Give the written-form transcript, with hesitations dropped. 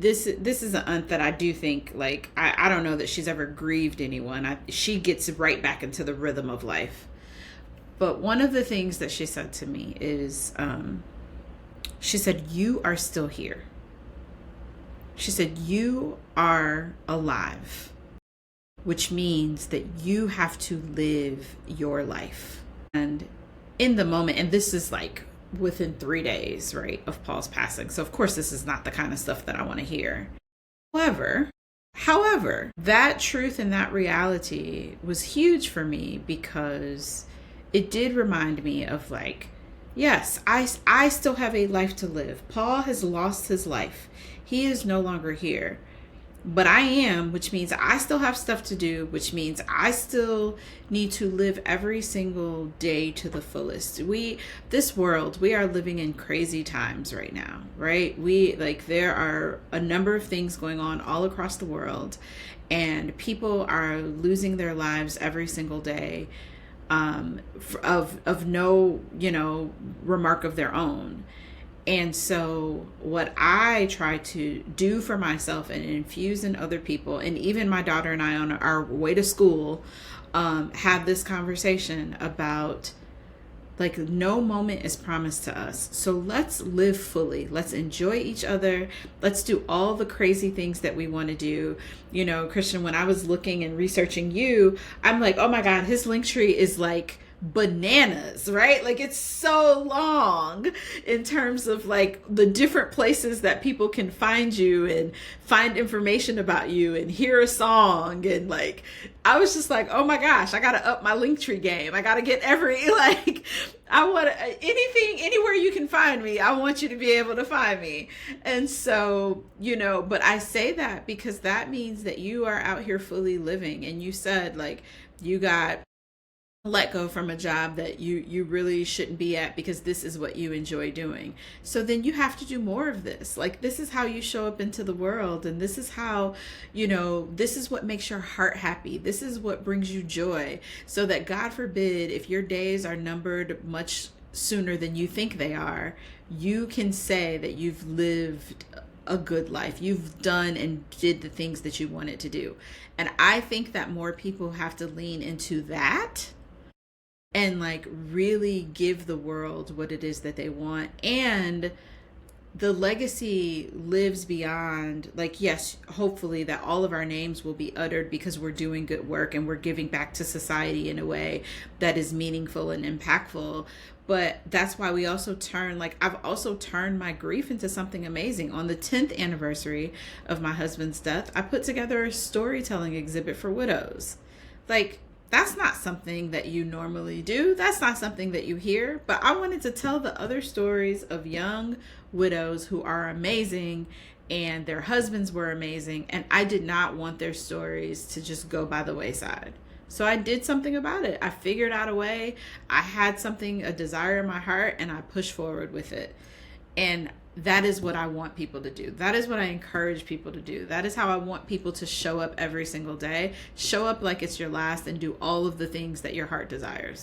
this is an aunt that I do think, like, I don't know that she's ever grieved anyone. She gets right back into the rhythm of life. But one of the things that she said to me is, she said, "You are still here." She said, "You are alive, which means that you have to live your life." And in the moment, and this is like within 3 days, right, of Paul's passing. So of course, this is not the kind of stuff that I want to hear. However, that truth and that reality was huge for me, because it did remind me of, like, yes, I still have a life to live. Paul has lost his life. He is no longer here. But I am, which means I still have stuff to do, which means I still need to live every single day to the fullest. This world, we are living in crazy times right now, right? There are a number of things going on all across the world, and people are losing their lives every single day, of no, remark of their own. And so what I try to do for myself and infuse in other people, and even my daughter and I on our way to school, have this conversation about, like, no moment is promised to us. So let's live fully. Let's enjoy each other. Let's do all the crazy things that we want to do. Christian, when I was looking and researching you, I'm like, oh my God, his link tree is like bananas, right? Like, it's so long in terms of, like, the different places that people can find you and find information about you and hear a song. And, like, I was just like, oh my gosh, I gotta up my Linktree game. I gotta get I want anything, anywhere you can find me, I want you to be able to find me. And so, but I say that because that means that you are out here fully living. And you said, like, you got let go from a job that you really shouldn't be at because this is what you enjoy doing. So then you have to do more of this. Like, this is how you show up into the world. And this is how, this is what makes your heart happy. This is what brings you joy. So that, God forbid, if your days are numbered much sooner than you think they are, you can say that you've lived a good life. You've done and did the things that you wanted to do. And I think that more people have to lean into that and, like, really give the world what it is that they want. And the legacy lives beyond, like, yes, hopefully that all of our names will be uttered because we're doing good work and we're giving back to society in a way that is meaningful and impactful. But that's why we also I've also turned my grief into something amazing. On the 10th anniversary of my husband's death, I put together a storytelling exhibit for widows. Like, that's not something that you normally do. That's not something that you hear. But I wanted to tell the other stories of young widows who are amazing and their husbands were amazing. And I did not want their stories to just go by the wayside. So I did something about it. I figured out a way. I had a desire in my heart, and I pushed forward with it. And that is what I want people to do. That is what I encourage people to do. That is how I want people to show up every single day. Show up like it's your last and do all of the things that your heart desires.